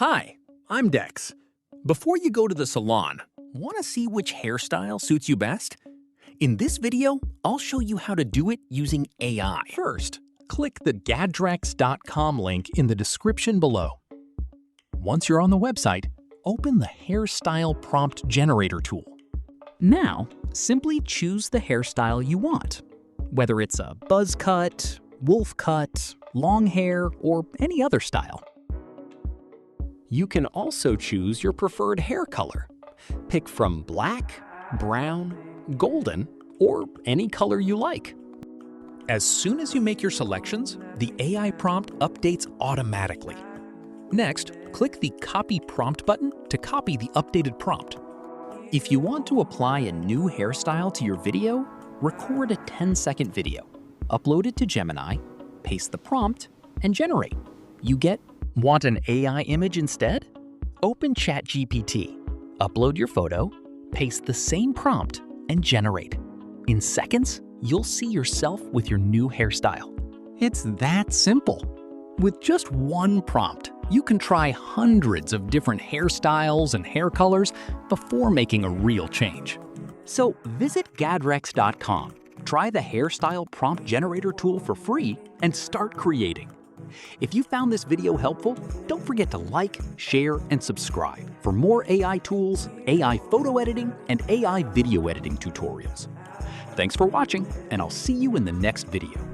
Hi, I'm Dex. Before you go to the salon, want to see which hairstyle suits you best? In this video, I'll show you how to do it using AI. First, click the Gadrex.com link in the description below. Once you're on the website, open the Hairstyle Prompt Generator tool. Now, simply choose the hairstyle you want, whether it's a buzz cut, wolf cut, long hair, or any other style. You can also choose your preferred hair color. Pick from black, brown, golden, or any color you like. As soon as you make your selections, the AI prompt updates automatically. Next, click the Copy Prompt button to copy the updated prompt. If you want to apply a new hairstyle to your video, record a 10-second video, upload it to Gemini, paste the prompt, and generate. You get Want an AI image instead? Open ChatGPT, upload your photo, paste the same prompt, and generate. In seconds, you'll see yourself with your new hairstyle. It's that simple. With just one prompt, you can try hundreds of different hairstyles and hair colors before making a real change. So visit Gadrex.com, try the Hairstyle Prompt Generator tool for free, and start creating. If you found this video helpful, don't forget to like, share, and subscribe for more AI tools, AI photo editing, and AI video editing tutorials. Thanks for watching, and I'll see you in the next video.